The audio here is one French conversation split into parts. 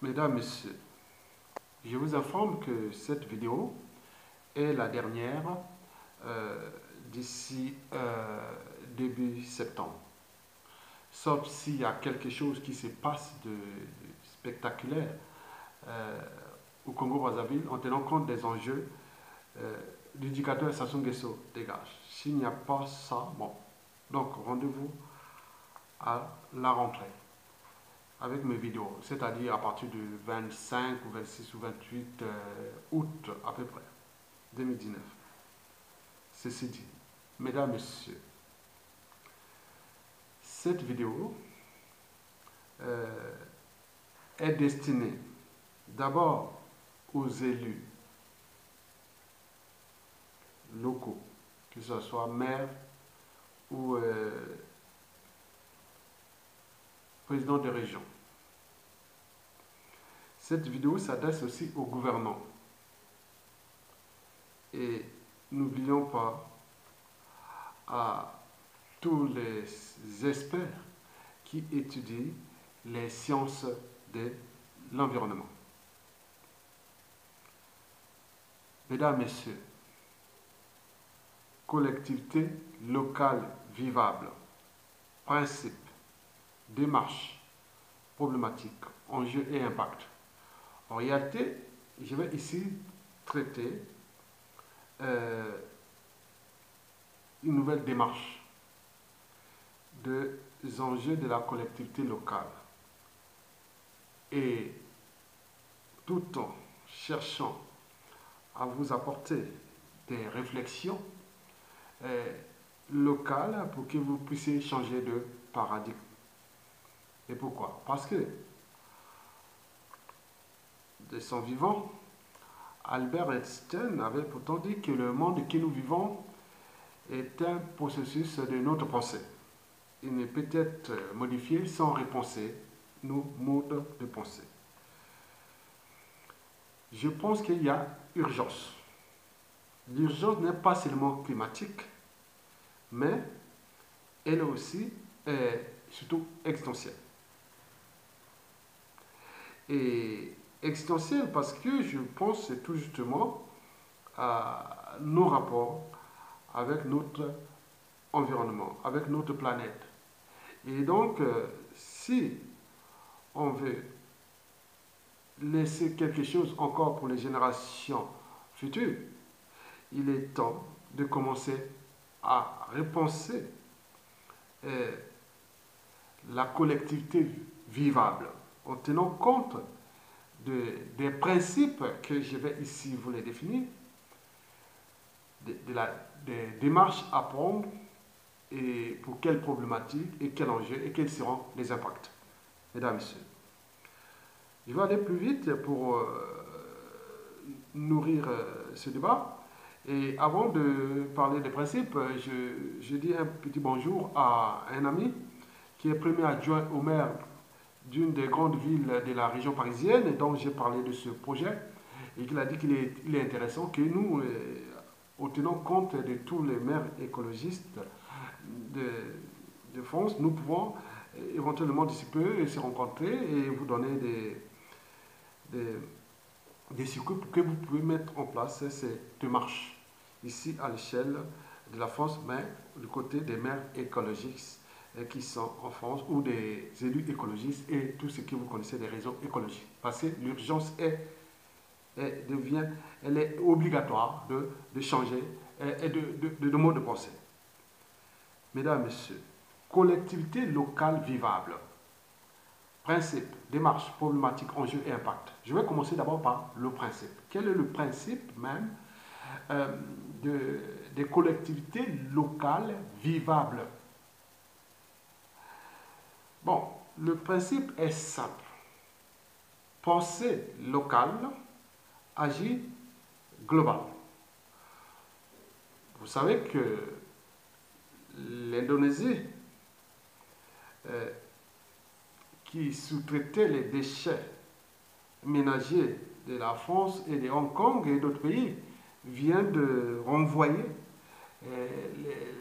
Mesdames, Messieurs, je vous informe que cette vidéo est la dernière d'ici début septembre. Sauf s'il y a quelque chose qui se passe de spectaculaire au Congo-Brazzaville en tenant compte des enjeux, l'éducateur Sassou Nguesso dégage. S'il n'y a pas ça, bon, donc rendez-vous à la rentrée avec mes vidéos, c'est-à-dire à partir du 25 ou 26 ou 28 août à peu près 2019. Ceci dit, mesdames, messieurs, cette vidéo est destinée d'abord aux élus locaux, que ce soit maire ou président de région. Cette vidéo s'adresse aussi au gouvernement. Et n'oublions pas à tous les experts qui étudient les sciences de l'environnement. Mesdames, Messieurs, collectivité locale vivable, principe, démarche, problématique, enjeux et impact. En réalité, je vais ici traiter une nouvelle démarche des enjeux de la collectivité locale. Et tout en cherchant à vous apporter des réflexions locales pour que vous puissiez changer de paradigme. Et pourquoi? Parce que de son vivant, Albert Einstein avait pourtant dit que le monde que nous vivons est un processus de notre pensée. Il ne peut être modifié sans repenser nos modes de pensée. Je pense qu'il y a urgence. L'urgence n'est pas seulement climatique, mais elle est aussi surtout existentielle. Et existentielle parce que je pense tout justement à nos rapports avec notre environnement, avec notre planète. Et donc, si on veut laisser quelque chose encore pour les générations futures, il est temps de commencer à repenser la collectivité vivable en tenant compte des principes que je vais ici vous les définir, des démarches à prendre et pour quelles problématiques et quels enjeux et quels seront les impacts. Mesdames, Messieurs, je vais aller plus vite pour nourrir ce débat. Et avant de parler des principes, je dis un petit bonjour à un ami qui est premier adjoint au maire d'une des grandes villes de la région parisienne, et donc j'ai parlé de ce projet, et qu'il a dit qu'il est intéressant que nous, en tenant compte de tous les maires écologistes de France, nous pouvons éventuellement d'ici peu se rencontrer et vous donner des circuits pour que vous pouvez mettre en place ces démarches ici à l'échelle de la France, mais du côté des maires écologistes qui sont en France, ou des élus écologistes et tout ce que vous connaissez des réseaux écologiques. Parce que l'urgence elle est obligatoire de changer et de mode de pensée. Mesdames, Messieurs, collectivité locale vivable. Principe, démarche, problématique, enjeu et impact. Je vais commencer d'abord par le principe. Quel est le principe même des collectivités locales vivables? Bon, le principe est simple. Pensée locale, agir global. Vous savez que l'Indonésie, qui sous-traitait les déchets ménagers de la France et de Hong Kong et d'autres pays, vient de renvoyer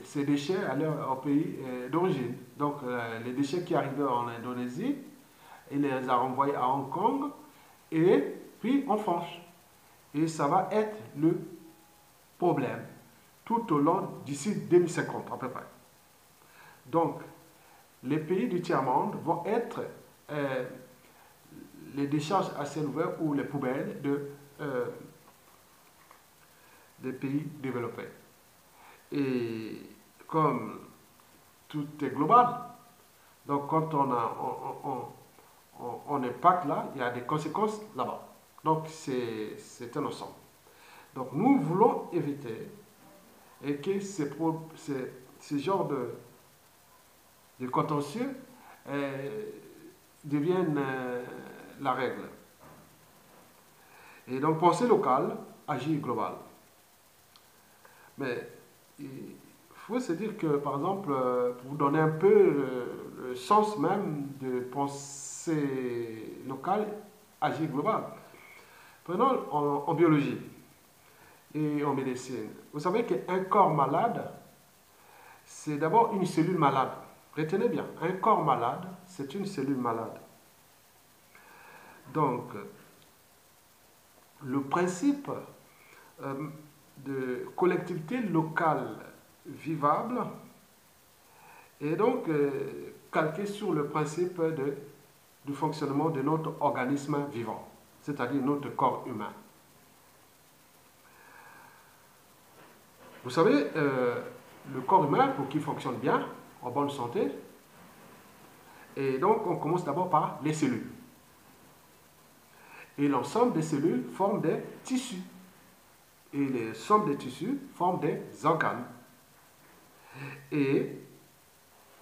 ces déchets à leur pays d'origine. Donc les déchets qui arrivaient en Indonésie, il les a renvoyés à Hong Kong et puis on flanche. Et ça va être le problème tout au long d'ici 2050 à peu près. Donc, les pays du tiers-monde vont être les décharges à ciel ouvert ou les poubelles des pays développés. Et comme tout est global, donc quand on impacte là, il y a des conséquences là-bas. Donc c'est un ensemble. Donc nous voulons éviter et que ce genre de contentieux deviennent la règle. Et donc penser local, agir global. Mais il faut se dire que, par exemple, pour vous donner un peu le sens même de penser locale, agir global. Prenons en biologie et en médecine. Vous savez qu'un corps malade, c'est d'abord une cellule malade. Retenez bien, un corps malade, c'est une cellule malade. Donc, le principe de collectivité locale vivable est donc calqué sur le principe du fonctionnement de notre organisme vivant, c'est-à-dire notre corps humain. Vous savez, le corps humain, pour qu'il fonctionne bien, en bonne santé, et donc on commence d'abord par les cellules. Et l'ensemble des cellules forment des tissus. Et l'ensemble des tissus forment des organes. Et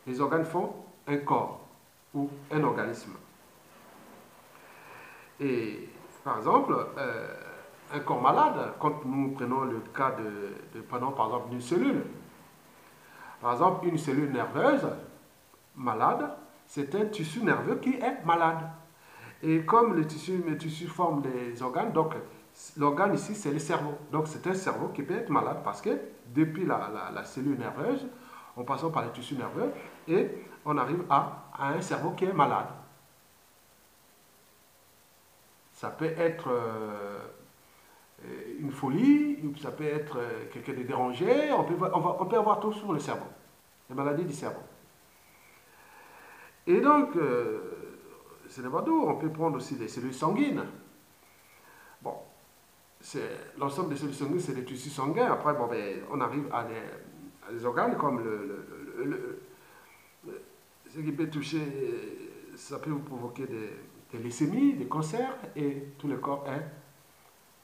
les organes font un corps ou un organisme. Et par exemple, un corps malade, quand nous prenons le cas prenons par exemple d'une cellule. Par exemple, une cellule nerveuse malade, c'est un tissu nerveux qui est malade. Et comme les tissus forment les organes, donc l'organe ici, c'est le cerveau. Donc c'est un cerveau qui peut être malade parce que depuis la cellule nerveuse, en passant par les tissus nerveux, et on arrive à un cerveau qui est malade. Ça peut être une folie, ça peut être quelqu'un de dérangé, on peut avoir tout sur le cerveau, les maladies du cerveau. Et donc, ce n'est pas tout, on peut prendre aussi les cellules sanguines. Bon, l'ensemble des cellules sanguines, c'est des tissus sanguins. Après, bon, ben, on arrive à des organes comme ce qui peut toucher, ça peut vous provoquer des leucémies, des cancers, et tout le corps est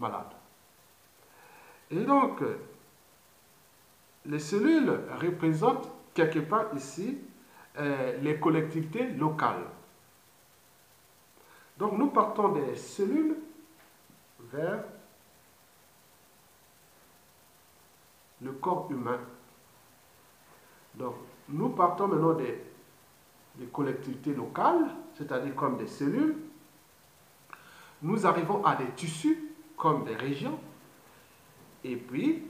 malade. Et donc, les cellules représentent quelque part ici les collectivités locales. Donc, nous partons des cellules vers le corps humain. Donc, nous partons maintenant des collectivités locales, c'est-à-dire comme des cellules. Nous arrivons à des tissus, comme des régions, et puis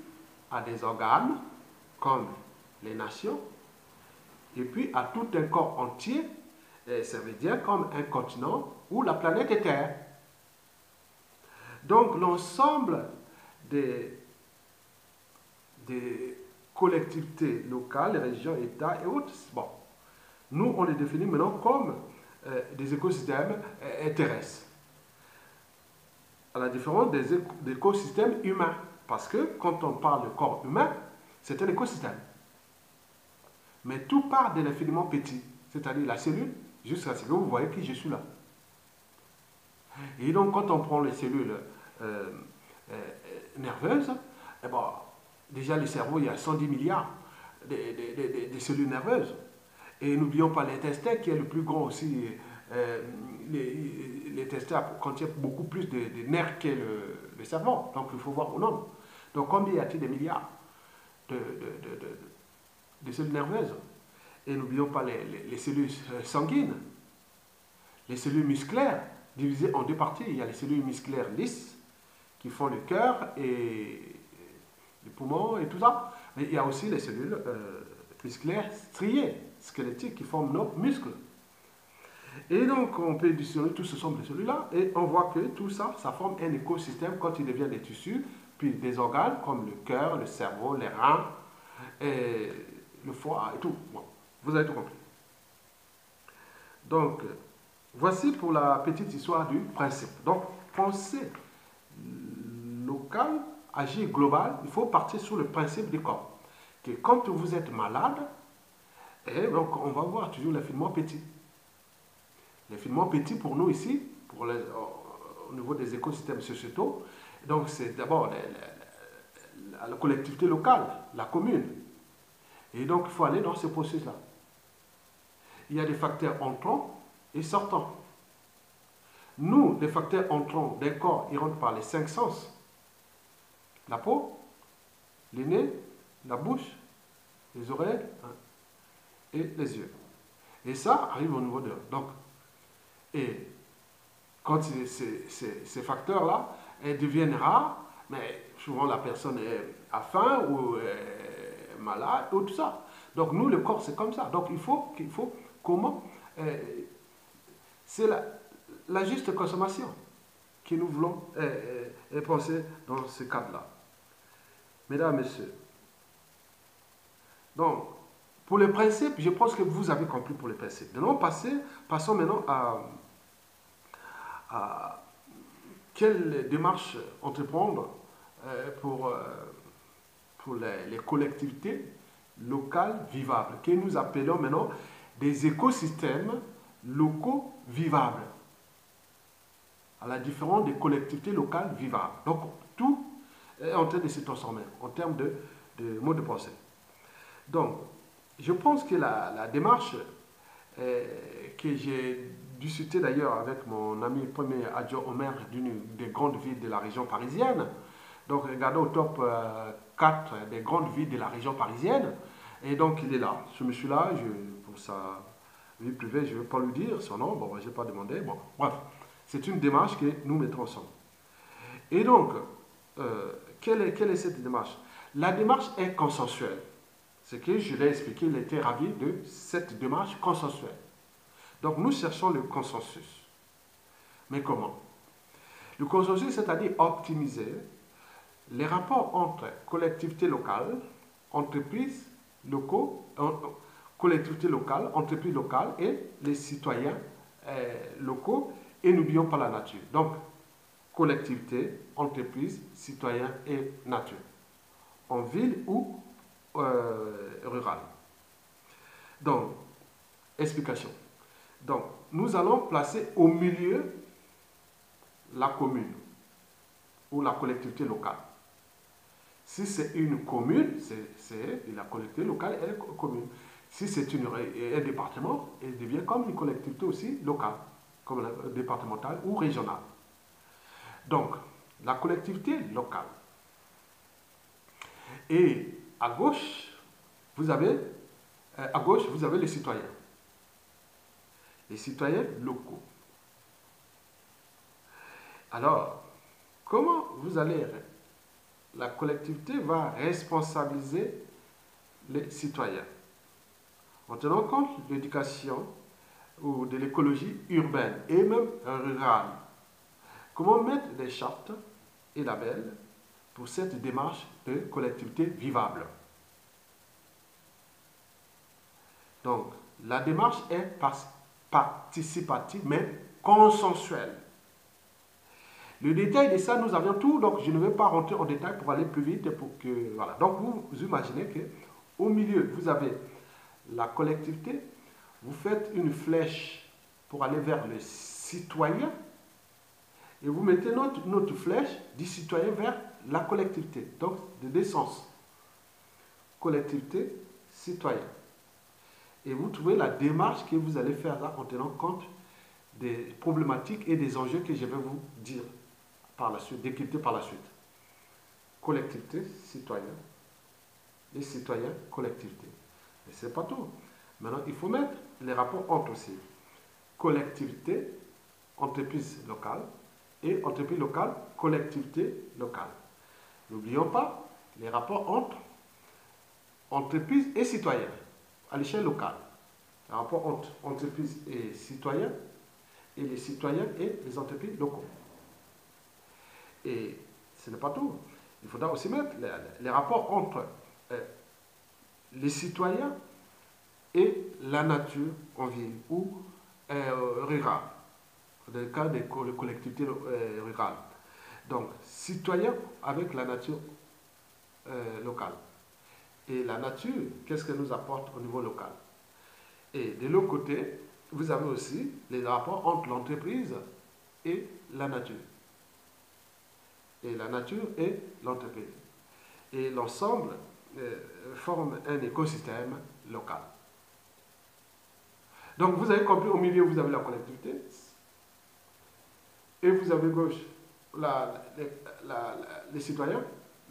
à des organes, comme les nations, et puis à tout un corps entier, ça veut dire comme un continent ou la planète Terre. Donc l'ensemble des collectivités locales, régions, États et autres, bon, nous on les définit maintenant comme des écosystèmes terrestres. À la différence des écosystèmes humains. Parce que quand on parle de corps humain, c'est un écosystème. Mais tout part de l'infiniment petit, c'est-à-dire la cellule, jusqu'à ce que vous voyez que je suis là. Et donc quand on prend les cellules nerveuses, eh ben, déjà le cerveau, il y a 110 milliards de cellules nerveuses. Et n'oublions pas l'intestin qui est le plus grand aussi. L'intestin contient beaucoup plus de nerfs que le cerveau. Donc il faut voir au nombre. Donc combien y a-t-il de milliards de cellules nerveuses? Et n'oublions pas les cellules sanguines, les cellules musculaires, divisées en deux parties. Il y a les cellules musculaires lisses qui font le cœur et les poumons et tout ça. Mais il y a aussi les cellules musculaires striées, squelettiques, qui forment nos muscles. Et donc, on peut additionner tout ce somme de celui-là et on voit que tout ça, ça forme un écosystème quand il devient des tissus, puis des organes comme le cœur, le cerveau, les reins, et le foie et tout. Bon, vous avez tout compris. Donc, voici pour la petite histoire du principe. Donc, pensée locale, agir global, il faut partir sur le principe du corps. Que quand vous êtes malade, et donc on va voir toujours les filaments petits. Les filaments petits pour nous ici, au niveau des écosystèmes sociétaux, donc c'est d'abord la collectivité locale, la commune. Et donc il faut aller dans ce processus-là. Il y a des facteurs entrants et sortants. Nous, les facteurs entrants d'un corps, ils rentrent par les 5 sens. La peau, les nez, la bouche, les oreilles et les yeux. Et ça arrive au niveau de... Donc, et quand ces facteurs-là deviennent rares, mais souvent la personne a faim ou est malade ou tout ça. Donc nous, le corps, c'est comme ça. Donc il faut comment c'est la juste consommation que nous voulons penser dans ce cadre-là. Mesdames, Messieurs, donc, pour les principes, je pense que vous avez compris pour les principes. Passons maintenant à quelle démarche entreprendre pour les collectivités locales vivables, que nous appelons maintenant des écosystèmes locaux vivables, à la différence des collectivités locales vivables. Donc, tout est en train de se transformer en termes de mode de pensée. Donc, je pense que la démarche que j'ai discuté d'ailleurs avec mon ami premier adjoint au maire d'une des grandes villes de la région parisienne. Donc, regardez au top 4 des grandes villes de la région parisienne. Et donc, il est là. Ce monsieur-là, pour sa vie privée, je ne vais pas lui dire son nom. Bon, je n'ai pas demandé. Bon, bref, c'est une démarche que nous mettons ensemble. Et donc, quelle est cette démarche? La démarche est consensuelle. Ce que je l'ai expliqué, il était ravi de cette démarche consensuelle. Donc nous cherchons le consensus. Mais comment? Le consensus, c'est-à-dire optimiser les rapports entre collectivités locales, entreprises locaux, collectivités locales, entreprises locales et les citoyens locaux, et n'oublions pas la nature. Donc, collectivité, entreprise, citoyens et nature. En ville ou rural. Donc, explication. Donc, nous allons placer au milieu la commune ou la collectivité locale. Si c'est une commune, c'est la collectivité locale et la commune. Si c'est un département, elle devient comme une collectivité aussi locale, comme départementale ou régionale. Donc, la collectivité locale. Et à gauche, vous avez les citoyens. Les citoyens locaux. Alors, comment la collectivité va responsabiliser les citoyens en tenant compte de l'éducation ou de l'écologie urbaine et même rurale. Comment mettre des chartes et labels pour cette démarche de collectivité vivable? Donc, la démarche est participative mais consensuelle. Le détail de ça, nous avions tout, donc je ne vais pas rentrer en détail pour aller plus vite. Voilà. Donc, vous imaginez qu'au milieu, vous avez la collectivité, vous faites une flèche pour aller vers le citoyen et vous mettez notre flèche du citoyen vers la collectivité. Donc, de deux sens. Collectivité, citoyen. Et vous trouvez la démarche que vous allez faire là en tenant compte des problématiques et des enjeux que je vais vous dire par la suite, décrypter par la suite. Collectivité, citoyen. Et citoyen, collectivité. Et c'est pas tout. Maintenant, il faut mettre les rapports entre aussi. Collectivité, entreprise locale, et entreprise locale, collectivité locale. N'oublions pas les rapports entre entreprises et citoyens à l'échelle locale. le rapport entre entreprises et citoyens, et les citoyens et les entreprises locaux. Et ce n'est pas tout. Il faudra aussi mettre les rapports entre les citoyens et la nature en ville ou rurale, dans le cas des collectivités rurales. Donc, citoyens avec la nature locale. Et la nature, qu'est-ce qu'elle nous apporte au niveau local? Et de l'autre côté, vous avez aussi les rapports entre l'entreprise et la nature. Et la nature et l'entreprise. Et l'ensemble forme un écosystème local. Donc vous avez compris, au milieu vous avez la collectivité et vous avez gauche les citoyens,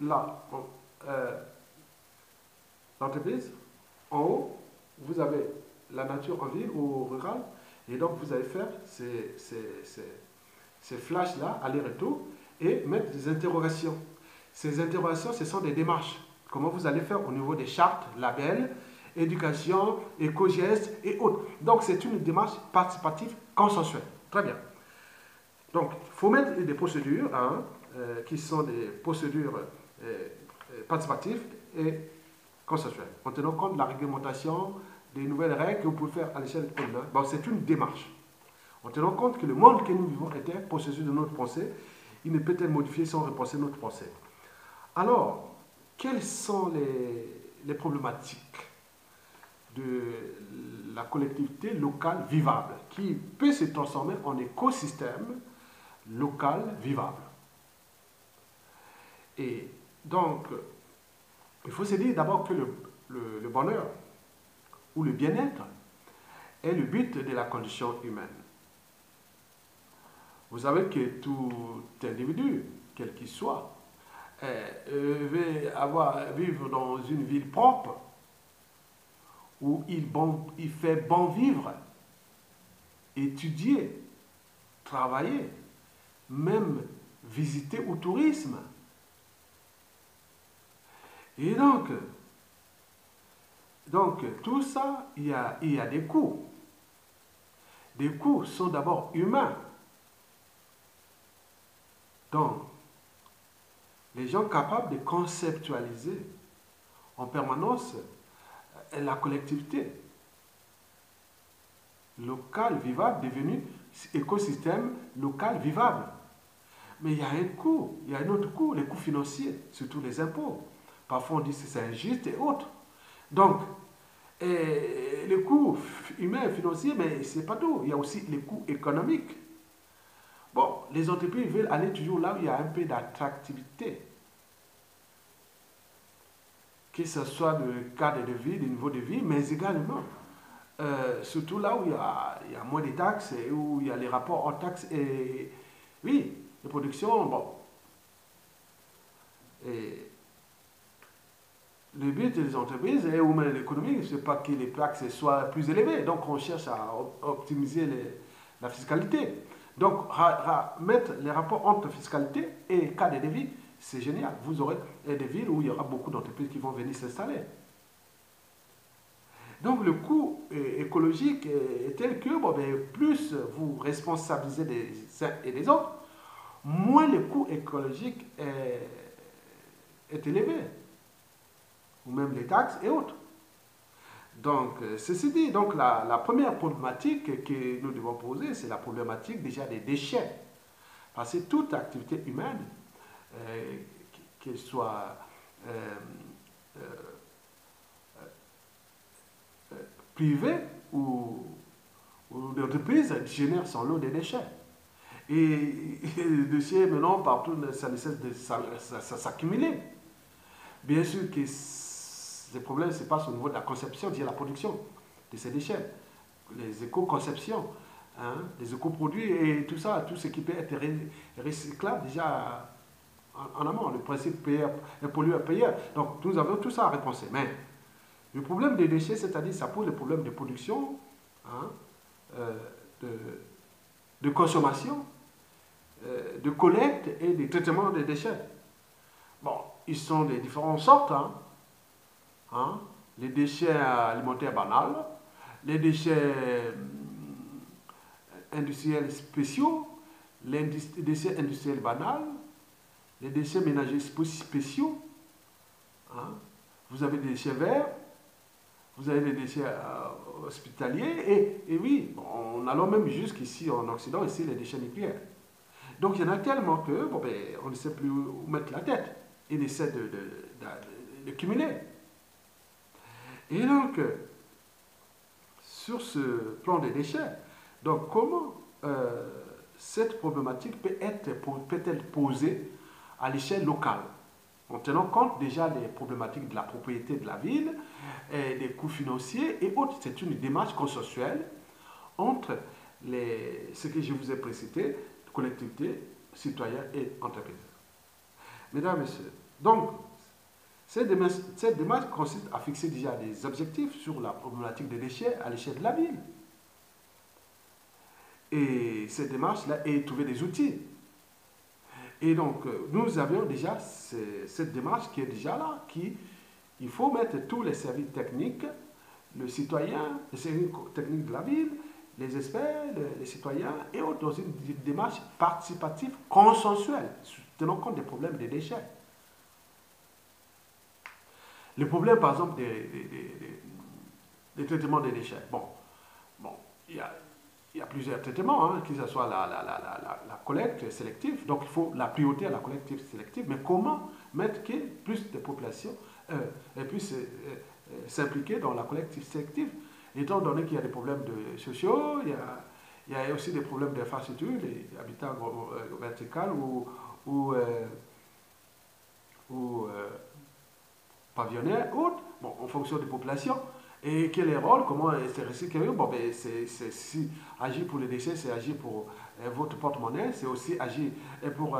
là l'entreprise, en haut vous avez la nature en ville ou rurale, et donc vous allez faire ces flashs-là, aller-retour, et mettre des interrogations. Ces interrogations, ce sont des démarches. Comment vous allez faire au niveau des chartes, labels, éducation, éco-gestes et autres. Donc c'est une démarche participative consensuelle. Très bien. Donc il faut mettre des procédures qui sont des procédures participatives et consensuelles, en tenant compte de la réglementation, des nouvelles règles que vous pouvez faire à l'échelle communale. Bon, c'est une démarche. En tenant compte que le monde que nous vivons est un processus de notre pensée, il ne peut être modifié sans repenser notre pensée. Alors, quelles sont les problématiques de la collectivité locale vivable qui peut se transformer en écosystème local vivable? Et donc, il faut se dire d'abord que le bonheur ou le bien-être est le but de la condition humaine. Vous savez que tout individu, quel qu'il soit, veut vivre dans une ville propre où il fait bon vivre, étudier, travailler, même visiter au tourisme. Et donc tout ça, il y a des coûts. Les coûts sont d'abord humains. Donc, les gens capables de conceptualiser en permanence la collectivité locale vivable devenue écosystème local vivable. Mais il y a un coût, il y a un autre coût, les coûts financiers, surtout les impôts. Parfois on dit que c'est injuste et autres. Donc, les coûts humains et financiers, mais ce n'est pas tout. Il y a aussi les coûts économiques. Bon, les entreprises veulent aller toujours là où il y a un peu d'attractivité. Que ce soit le cadre de vie, le niveau de vie, mais également, surtout là où il y a moins de taxes et où il y a les rapports entre taxes et, oui, de production, bon. Et le but des entreprises et ou même l'économie, ce n'est pas que les taxes soient plus élevées. Donc, on cherche à optimiser la fiscalité. Donc, mettre les rapports entre fiscalité et cadre de vie, c'est génial. Vous aurez des villes où il y aura beaucoup d'entreprises qui vont venir s'installer. Donc, le coût écologique est tel que plus vous responsabilisez des uns et des autres, moins le coût écologique est élevé. Ou même les taxes et autres. Donc, ceci dit, donc la première problématique que nous devons poser, c'est la problématique déjà des déchets. Parce que toute activité humaine, qu'elle soit privée ou d'entreprise, génère son lot de déchets. Et les déchets, maintenant, partout, ça ne cesse de s'accumuler. Bien sûr que les problèmes se passent au niveau de la conception, de la production de ces déchets, les éco-conceptions, les éco-produits et tout ça, tout ce qui peut être recyclable déjà en amont, le principe pollueur-payeur. Donc nous avons tout ça à repenser. Mais le problème des déchets, c'est-à-dire ça pose le problème de production, de consommation, de collecte et de traitement des déchets. Bon, ils sont de différentes sortes. Les déchets alimentaires banals, les déchets industriels spéciaux, les déchets industriels banals, les déchets ménagers spéciaux. Hein. Vous avez des déchets verts, vous avez des déchets hospitaliers, et oui, on allons même jusqu'ici en Occident, ici, les déchets nucléaires. Donc il y en a tellement que, bon, ben, on ne sait plus où mettre la tête. Il essaie de cumuler. Et donc, sur ce plan des déchets, donc comment cette problématique peut-elle posée à l'échelle locale, en tenant compte déjà des problématiques de la propriété de la ville, et des coûts financiers et autres. C'est une démarche consensuelle entre ce que je vous ai précité, collectivités, citoyens et entreprises. Mesdames et messieurs, donc, cette démarche consiste à fixer déjà des objectifs sur la problématique des déchets à l'échelle de la ville. Et cette démarche-là est trouver des outils. Et donc, nous avions déjà cette démarche qui est déjà là, il faut mettre tous les services techniques, le citoyen, les services techniques de la ville, les experts, les citoyens et autres dans une démarche participative consensuelle, tenant compte des problèmes des déchets. Le problème, par exemple, des traitements des déchets. Bon, il y a plusieurs traitements, hein, que ce soit la collecte sélective, donc il faut la priorité à la collecte sélective, mais comment mettre que plus de populations puissent s'impliquer dans la collecte sélective, étant donné qu'il y a des problèmes sociaux, il y a aussi des problèmes d'infrastructure, les habitats verticaux ou pavillonnaires, autres, bon, en fonction des populations. Et quel est le rôle, comment c'est recyclé? Bon, ben, si agir pour les déchets, c'est agir pour votre porte-monnaie, c'est aussi agir pour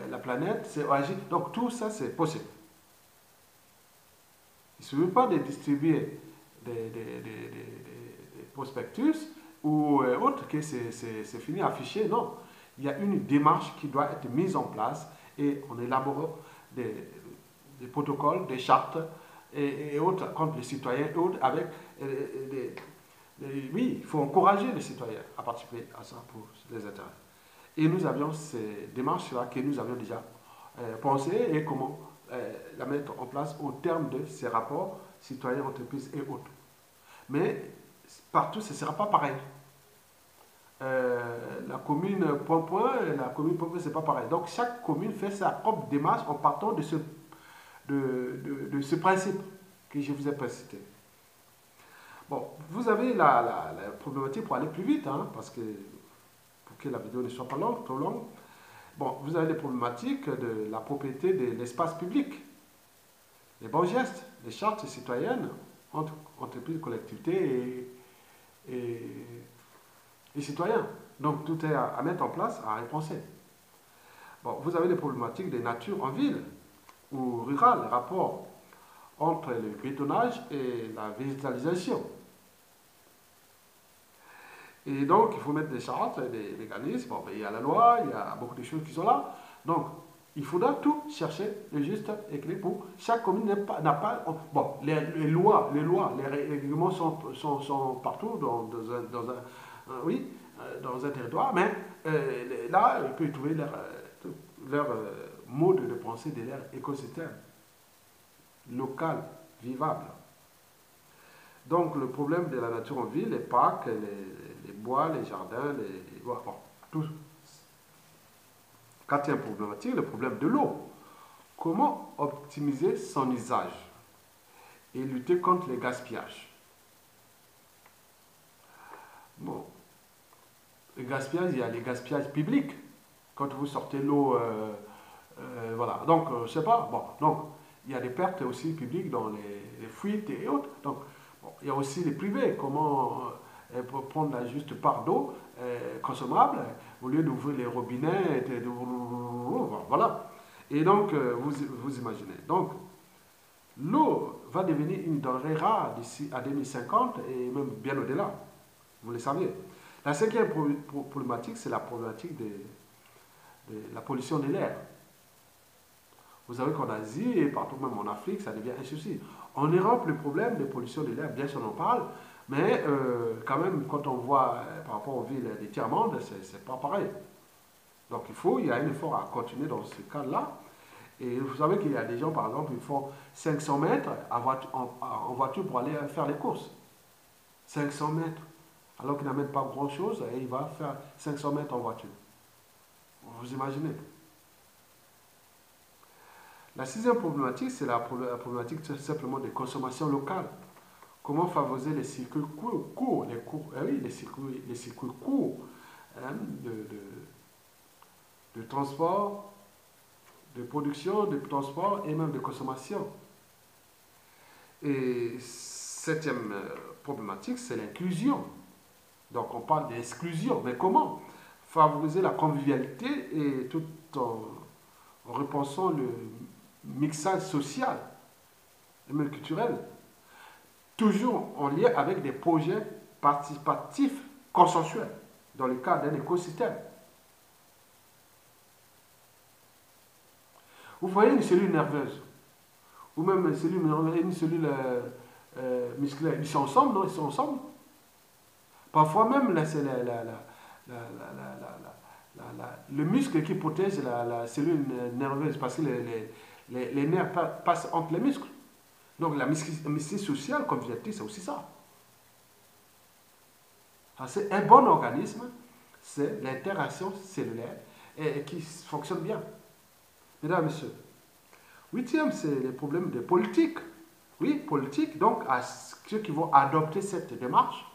la planète, c'est agir. Donc tout ça, c'est possible. Il ne suffit pas de distribuer des prospectus ou autres que c'est fini, affiché. Non, il y a une démarche qui doit être mise en place et on élabore des protocoles, des chartes et autres contre les citoyens et autres avec oui, il faut encourager les citoyens à participer à ça pour les intérêts. Et nous avions ces démarches-là que nous avions déjà pensées et comment la mettre en place au terme de ces rapports citoyens, entreprises et autres. Mais partout, ce ne sera pas pareil. La commune point, la commune point, ce n'est pas pareil. Donc chaque commune fait sa propre démarche en partant de ce principe que je vous ai précité. Bon, vous avez la problématique pour aller plus vite, hein, parce que pour que la vidéo ne soit pas longue, trop longue. Bon, vous avez les problématiques de la propriété de l'espace public, les bons gestes, les chartes citoyennes entre entreprises, collectivités et citoyens. Donc tout est à mettre en place, à repenser. Bon, vous avez les problématiques des natures en ville ou rurales, les rapports entre le bétonnage et la végétalisation. Et donc, il faut mettre des chartes, des mécanismes. Bon, ben, il y a la loi, il y a beaucoup de choses qui sont là. Donc, il faudra tout chercher le juste équilibre pour chaque commune n'a pas. Bon, les lois, les règlements sont partout dans un territoire, mais là, ils peuvent trouver leur mode de pensée de leur écosystème local, vivable. Donc, le problème de la nature en ville, les parcs, les bois, les jardins, bon, tout. Quatrième problématique, le problème de l'eau. Comment optimiser son usage et lutter contre les gaspillages? Bon, le gaspillage, il y a les gaspillages publics. Quand vous sortez l'eau, voilà. Donc, je ne sais pas. Bon, donc, il y a des pertes aussi publiques dans les fuites et autres. Donc, bon, il y a aussi les privés. Comment prendre la juste part d'eau consommable au lieu d'ouvrir les robinets et voilà. Et donc, vous imaginez. Donc, l'eau va devenir une denrée rare d'ici à 2050 et même bien au-delà. Vous le savez. La cinquième problématique, c'est la problématique de la pollution de l'air. Vous savez qu'en Asie et partout même en Afrique, ça devient un souci. En Europe, le problème de pollution de l'air, bien sûr on en parle, Mais quand même, quand on voit par rapport aux villes des tiers-monde, c'est pas pareil. Donc il y a un effort à continuer dans ce cas-là. Et vous savez qu'il y a des gens, par exemple, ils font 500 mètres en voiture pour aller faire les courses. 500 mètres. Alors qu'il n'a même pas grand-chose, et il va faire 500 mètres en voiture. Vous imaginez? La sixième problématique, c'est la problématique tout simplement de consommation locale. Comment favoriser les circuits courts, les circuits courts hein, de transport, de production, de transport et même de consommation. Et septième problématique, c'est l'inclusion. Donc on parle d'exclusion, mais comment favoriser la convivialité et tout en repensant le mixage social et même culturel, toujours en lien avec des projets participatifs consensuels dans le cadre d'un écosystème. Vous voyez une cellule nerveuse, ou même une cellule nerveuse et une cellule musculaire, ils sont ensemble, non? Ils sont ensemble. Parfois même, là, c'est le muscle qui protège la cellule nerveuse, parce que les nerfs passent entre les muscles. Donc la mixité sociale, comme je l'ai dit, c'est aussi ça. C'est un bon organisme, c'est l'interaction cellulaire et qui fonctionne bien. Mesdames et messieurs, huitième, c'est les problèmes de politique. Oui, politique, donc à ceux qui vont adopter cette démarche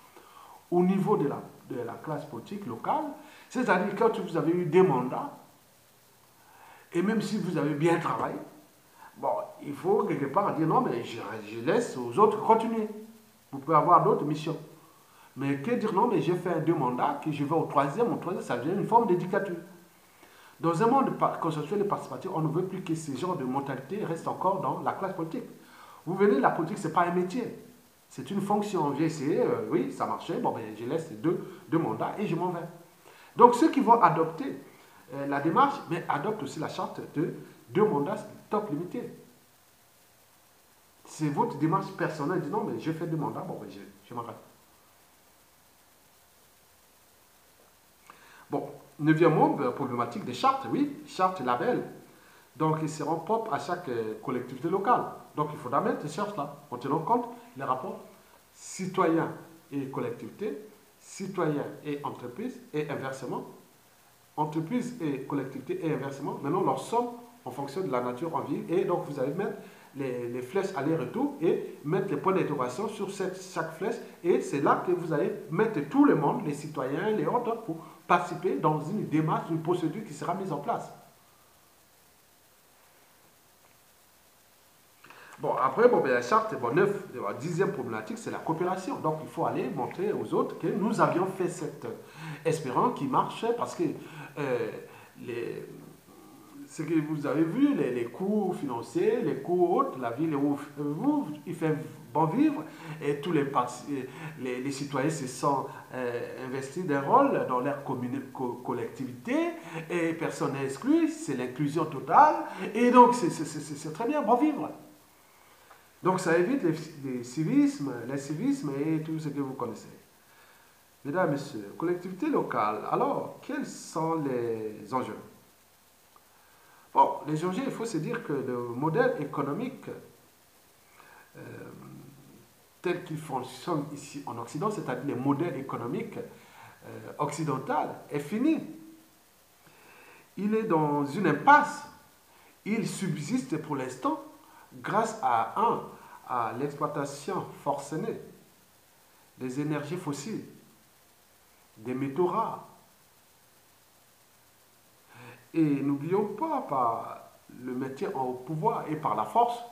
au niveau de la classe politique locale, c'est-à-dire quand vous avez eu des mandats, et même si vous avez bien travaillé, bon, il faut quelque part dire non, mais je laisse aux autres continuer. Vous pouvez avoir d'autres missions. Mais que dire non, mais j'ai fait deux mandats, que je vais au troisième, ça devient une forme de dictature. Dans un monde consensuel et participatif, on ne veut plus que ce genre de mentalité reste encore dans la classe politique. Vous venez, la politique, ce n'est pas un métier. C'est une fonction. J'ai essayé, oui, ça marchait, bon, ben, je laisse deux mandats et je m'en vais. Donc ceux qui vont adopter la démarche, mais adoptent aussi la charte de deux mandats top limité. C'est votre démarche personnelle. Dit non, mais je fais deux mandats, bon, ben, je m'arrête. Bon, neuvièmement, problématique des chartes, oui, chartes labels. Donc, ils seront propres à chaque collectivité locale. Donc, il faudra mettre ces chartes-là, en tenant compte les rapports citoyens et collectivités, citoyens et entreprises, et inversement, entreprises et collectivités, et inversement. Maintenant, leur somme en fonction de la nature en ville. Et donc, vous allez mettre les flèches aller-retour et mettre les points d'interrogation sur chaque flèche. Et c'est là que vous allez mettre tout le monde, les citoyens, les autres, pour participer dans une démarche, une procédure qui sera mise en place. Bon, après, bon, ben, la charte, bon, 9, la dixième problématique, c'est la coopération. Donc, il faut aller montrer aux autres que nous avions fait cette espérance qui marchait parce que les, ce que vous avez vu, les coûts financiers, les coûts autres, la ville où il fait bon vivre et tous les citoyens se sont investis d'un rôle dans leur collectivité et personne n'est exclu, c'est l'inclusion totale et donc c'est très bien, bon vivre. Donc ça évite l'incivisme et tout ce que vous connaissez. Mesdames et messieurs, collectivité locale, alors quels sont les enjeux? Bon, les enjeux, il faut se dire que le modèle économique euh, tel qu'il fonctionne ici en Occident, c'est-à-dire le modèle économique occidental, est fini. Il est dans une impasse. Il subsiste pour l'instant grâce à l'exploitation forcenée des énergies fossiles, des métaux rares. Et n'oublions pas, par le maintien au pouvoir et par la force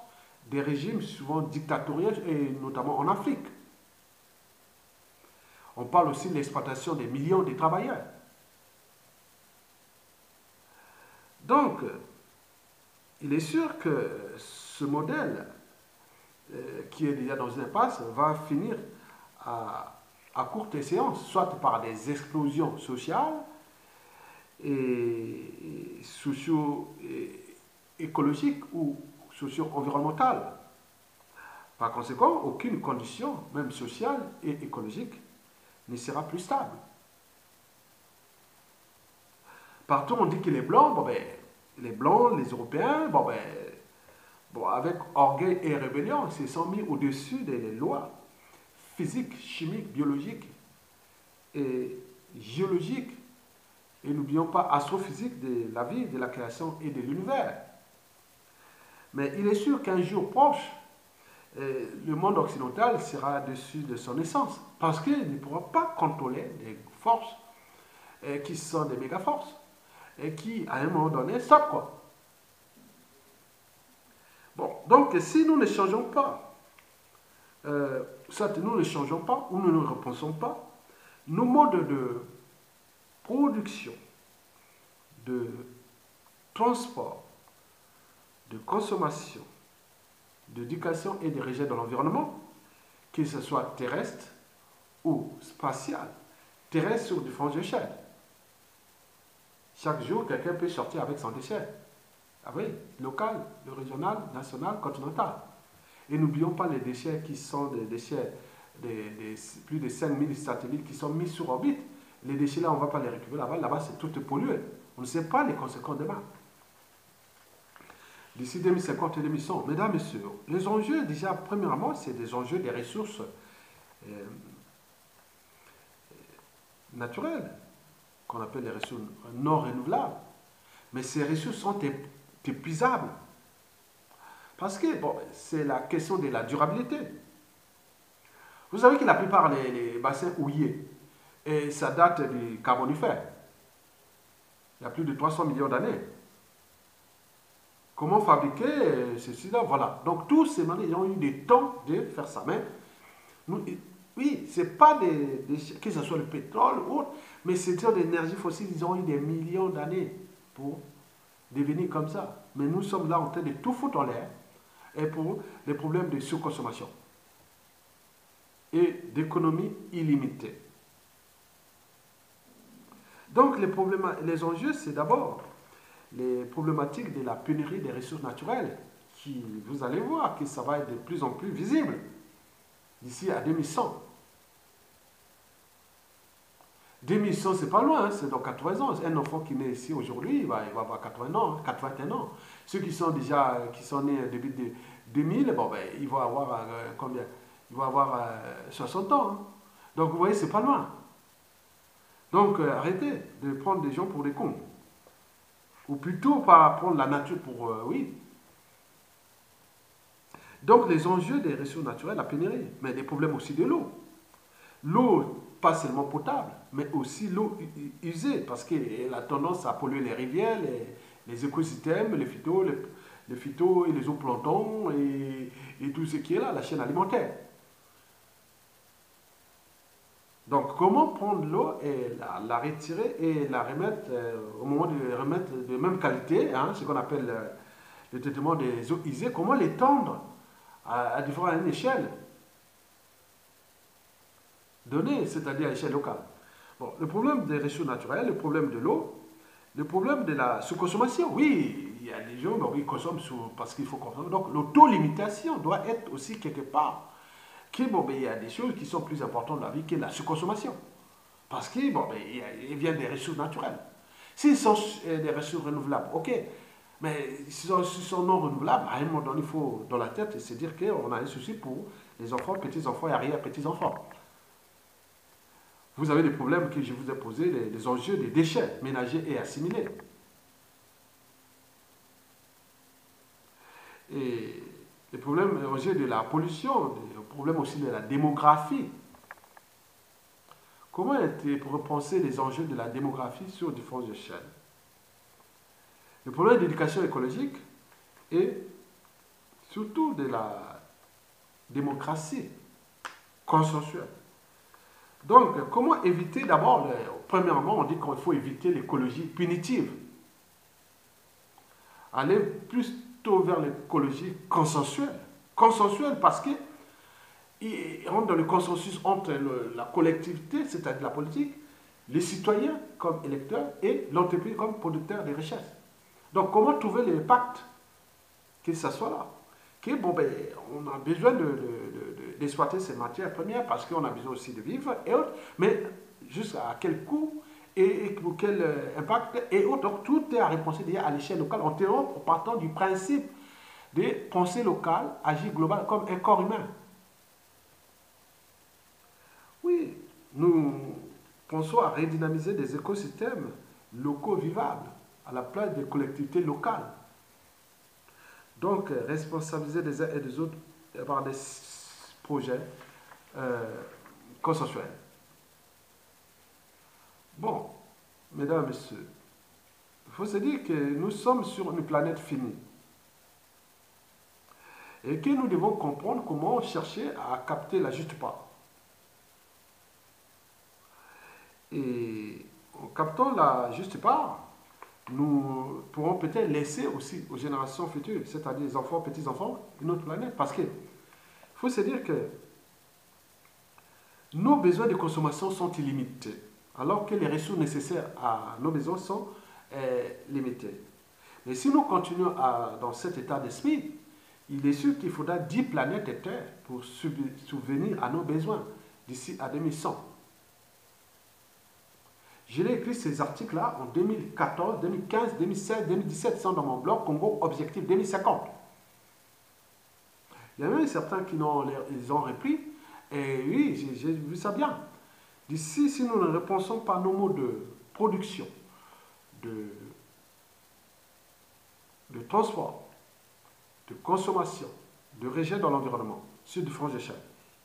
des régimes souvent dictatoriaux, et notamment en Afrique. On parle aussi de l'exploitation des millions de travailleurs. Donc, il est sûr que ce modèle qui est déjà dans une impasse va finir à courte échéance, soit par des explosions sociales et socio-écologiques ou socio-environnementales. Par conséquent, aucune condition, même sociale et écologique, ne sera plus stable. Partout, on dit que les Blancs, les Blancs, les Européens, avec orgueil et rébellion, se sont mis au-dessus des lois physiques, chimiques, biologiques et géologiques. Et n'oublions pas astrophysique de la vie, de la création et de l'univers. Mais il est sûr qu'un jour proche, le monde occidental sera dessus de son essence, parce qu'il ne pourra pas contrôler des forces qui sont des méga-forces et qui, à un moment donné, stoppent quoi. Bon, donc si nous ne changeons pas, soit nous ne changeons pas ou nous ne repensons pas, nos modes de production, de transport, de consommation, d'éducation et de rejet de l'environnement, que ce soit terrestre ou spatial, terrestre sur différentes échelles. Chaque jour, quelqu'un peut sortir avec son déchet. Ah oui, local, le régional, national, continental. Et n'oublions pas les déchets qui sont des déchets, plus de 5000 satellites qui sont mis sur orbite. Les déchets là, on ne va pas les récupérer là-bas. Là-bas, c'est tout pollué. On ne sait pas les conséquences demain. D'ici 2050 et 2100, mesdames, messieurs, les enjeux, déjà, premièrement, c'est des enjeux des ressources naturelles, qu'on appelle les ressources non renouvelables. Mais ces ressources sont épuisables. Parce que, c'est la question de la durabilité. Vous savez que la plupart des bassins houillés, et ça date du Carbonifère. Il y a plus de 300 millions d'années. Comment fabriquer ceci-là? Voilà. Donc, tous ces manières, ils ont eu des temps de faire ça. Mais, oui, ce n'est pas que ce soit le pétrole ou autre, mais c'est de l'énergie fossile, ils ont eu des millions d'années pour devenir comme ça. Mais nous sommes là en train de tout foutre en l'air et pour les problèmes de surconsommation et d'économie illimitée. Donc, les enjeux, c'est d'abord les problématiques de la pénurie des ressources naturelles, qui, vous allez voir que ça va être de plus en plus visible d'ici à 2100. 2100, c'est pas loin, c'est dans 80 ans. Un enfant qui naît ici aujourd'hui, il va avoir 80 ans, 81 ans. Ceux qui sont nés début 2000, ils vont avoir combien? Ils vont avoir 60 ans. Hein. Donc, vous voyez, c'est pas loin. Donc, arrêtez de prendre des gens pour des cons. Ou plutôt pas prendre la nature pour... oui. Donc, les enjeux des ressources naturelles, la pénurie, mais des problèmes aussi de l'eau. L'eau, pas seulement potable, mais aussi l'eau usée, parce qu'elle a tendance à polluer les rivières, les écosystèmes, les phytos et les zooplanctons et tout ce qui est là, la chaîne alimentaire. Donc, comment prendre l'eau et la retirer et la remettre, au moment de la remettre de même qualité, hein, ce qu'on appelle le traitement des eaux usées, comment l'étendre à différentes échelles données, c'est-à-dire à l'échelle locale. Bon, le problème des ressources naturelles, le problème de l'eau, le problème de la sous-consommation. Oui, il y a des gens qui consomment parce qu'il faut consommer. Donc, l'auto-limitation doit être aussi quelque part. Il y a des choses qui sont plus importantes dans la vie que la surconsommation. Parce qu'il vient des ressources naturelles. S'ils sont des ressources renouvelables, ok. Mais s'ils sont non renouvelables, à un moment donné, il faut dans la tête se dire qu'on a un souci pour les enfants, petits-enfants et arrière-petits-enfants. Vous avez des problèmes que je vous ai posés, les enjeux des déchets ménagers et assimilés. Et les problèmes, les enjeux de la pollution, les problèmes aussi de la démographie. Comment repenser les enjeux de la démographie sur différentes échelles? Le problème d'éducation écologique et surtout de la démocratie consensuelle. Donc, comment éviter d'abord, premièrement, on dit qu'il faut éviter l'écologie punitive. Aller plutôt vers l'écologie consensuelle. Consensuelle parce qu'il rentre dans le consensus entre la collectivité, c'est-à-dire la politique, les citoyens comme électeurs et l'entreprise comme producteur de richesses. Donc, comment trouver les pactes que ça soit là, que bon, ben, on a besoin d'exploiter ces matières premières parce qu'on a besoin aussi de vivre et autres, mais jusqu'à quel coût et pour quel impact et autres. Donc tout est à repenser déjà à l'échelle locale en partant du principe de penser local, agir global comme un corps humain. Oui, nous pensons à redynamiser des écosystèmes locaux vivables à la place des collectivités locales. Donc, responsabiliser les uns et les autres par des projets consensuels. Bon, mesdames et messieurs, il faut se dire que nous sommes sur une planète finie et que nous devons comprendre comment chercher à capter la juste part. Et en captant la juste part, nous pourrons peut-être laisser aussi aux générations futures, c'est-à-dire les enfants, petits-enfants, une autre planète. Parce qu'il faut se dire que nos besoins de consommation sont illimités, alors que les ressources nécessaires à nos besoins sont limitées. Mais si nous continuons dans cet état d'esprit, il est sûr qu'il faudra 10 planètes et Terre pour subvenir à nos besoins d'ici à 2100. J'ai écrit ces articles-là en 2014, 2015, 2016, 2017, sont dans mon blog Congo Objectif 2050. Il y en a même certains qui ils ont repris, et oui, j'ai vu ça bien. D'ici, si nous ne repensons pas nos modes de production, de transport, de consommation, de rejet dans l'environnement, sur différentes échelles,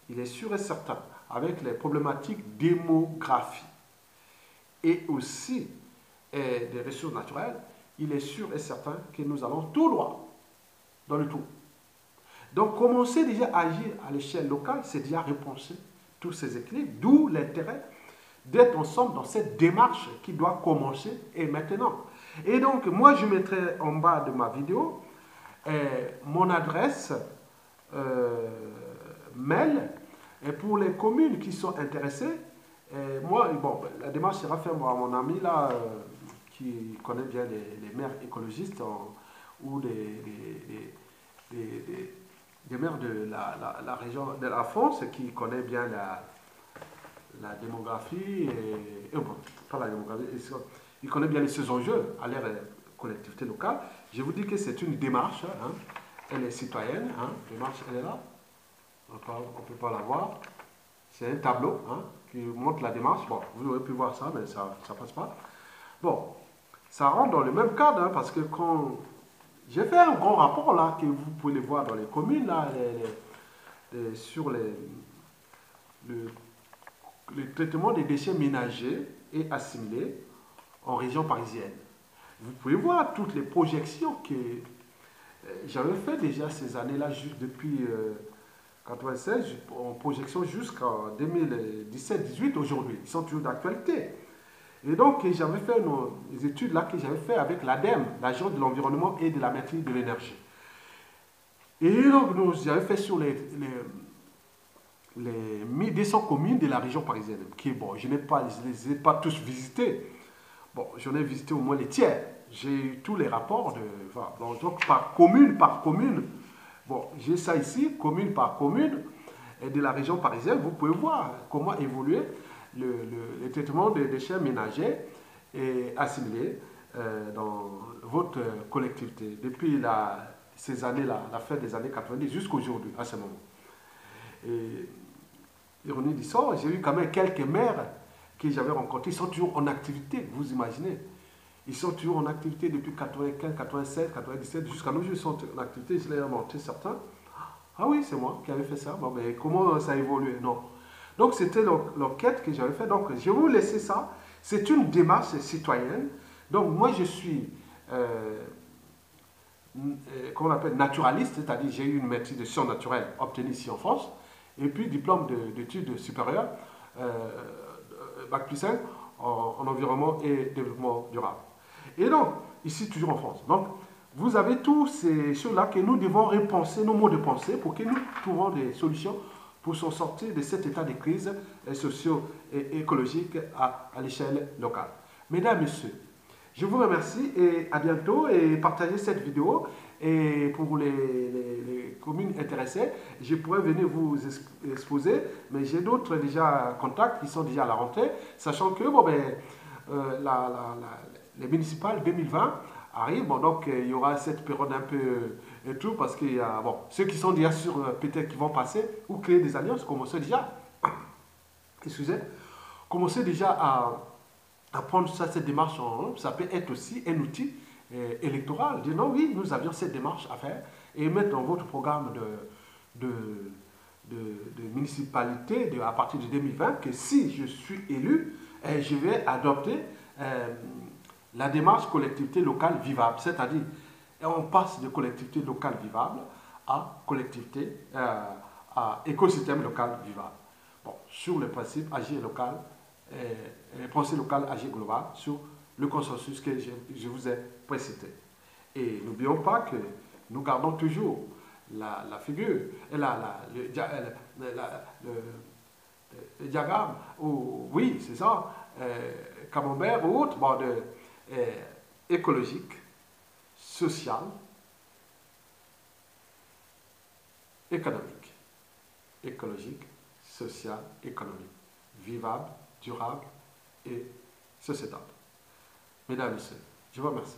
il est sûr et certain, avec les problématiques démographiques, et aussi des ressources naturelles, il est sûr et certain que nous allons tout droit dans le trou. Donc, commencer déjà à agir à l'échelle locale, c'est déjà repenser tous ces équilibres, d'où l'intérêt d'être ensemble dans cette démarche qui doit commencer et maintenant. Et donc, moi, je mettrai en bas de ma vidéo mon adresse mail, et pour les communes qui sont intéressées. Moi, bon, la démarche sera faite à mon ami là, qui connaît bien les maires écologistes ou des maires de la région de la France, qui connaît bien la démographie, bon, pas la démographie, il connaît bien ces enjeux à l'ère collectivité locale. Je vous dis que c'est une démarche, hein, elle est citoyenne, hein, démarche, elle est là, on ne peut pas la voir. C'est un tableau, hein, qui montre la démarche. Bon, vous aurez pu voir ça, mais ça ne passe pas. Bon, ça rentre dans le même cadre, hein, parce que quand j'ai fait un grand rapport là, que vous pouvez le voir dans les communes, là, sur le traitement des déchets ménagers et assimilés en région parisienne. Vous pouvez voir toutes les projections que j'avais fait déjà ces années-là, juste depuis 96, en projection jusqu'en 2017-18 aujourd'hui. Ils sont toujours d'actualité. Et donc, j'avais fait les études là que j'avais fait avec l'ADEME, l'Agence de l'environnement et de la maîtrise de l'énergie. Et donc, j'avais fait sur les 1200 communes de la région parisienne. Qui, bon, je ne les ai pas tous visités. Bon, j'en ai visité au moins les tiers. J'ai eu tous les rapports donc par commune, bon, j'ai ça ici, commune par commune, et de la région parisienne. Vous pouvez voir comment évoluer le traitement des déchets ménagers et assimilés dans votre collectivité depuis ces années-là, la fin des années 90 jusqu'à aujourd'hui, à ce moment. Et ironie du sort, j'ai eu quand même quelques maires que j'avais rencontrés, ils sont toujours en activité, vous imaginez. Ils sont toujours en activité depuis 95, 96, 97, jusqu'à nos jours, ils sont en activité. Je les ai montré certains. Ah oui, c'est moi qui avais fait ça. Bon, mais comment ça a évolué? Non. Donc, c'était l'enquête que j'avais fait. Donc, je vais vous laisser ça. C'est une démarche citoyenne. Donc, moi, je suis, comment on appelle, naturaliste, c'est-à-dire j'ai eu une maîtrise de sciences naturelles obtenue ici en France, et puis diplôme d'études supérieures, Bac plus 5, en environnement et développement durable. Et donc, ici, toujours en France. Donc, vous avez tous ces choses-là que nous devons repenser, nos mots de pensée, pour que nous trouvions des solutions pour s'en sortir de cet état de crise socio et écologique à l'échelle locale. Mesdames, Messieurs, je vous remercie et à bientôt, et partagez cette vidéo Et pour les communes intéressées, je pourrais venir vous exposer, mais j'ai d'autres déjà contacts qui sont déjà à la rentrée, sachant que bon, ben, les municipales 2020 arrivent, bon, donc il y aura cette période un peu et tout, parce qu'il y a bon, ceux qui sont déjà sur peut-être qui vont passer ou créer des alliances, commencer déjà, excusez, commencer déjà à prendre ça, cette démarche en, ça peut être aussi un outil électoral. Dire non, oui, nous avions cette démarche à faire et mettre dans votre programme de, de municipalité à partir de 2020 que si je suis élu, je vais adopter la démarche collectivité locale vivable. C'est-à-dire, on passe de collectivité locale vivable à collectivité, à écosystème local vivable. Bon, sur le principe agir local, penser local, agir global, sur le consensus que je vous ai précité. Et n'oublions pas que nous gardons toujours la figure, le diagramme, ou, oui, c'est ça, Camembert ou autre, bon, écologique, social, économique. Écologique, social, économique. Vivable, durable et sociétal. Mesdames et messieurs, je vous remercie.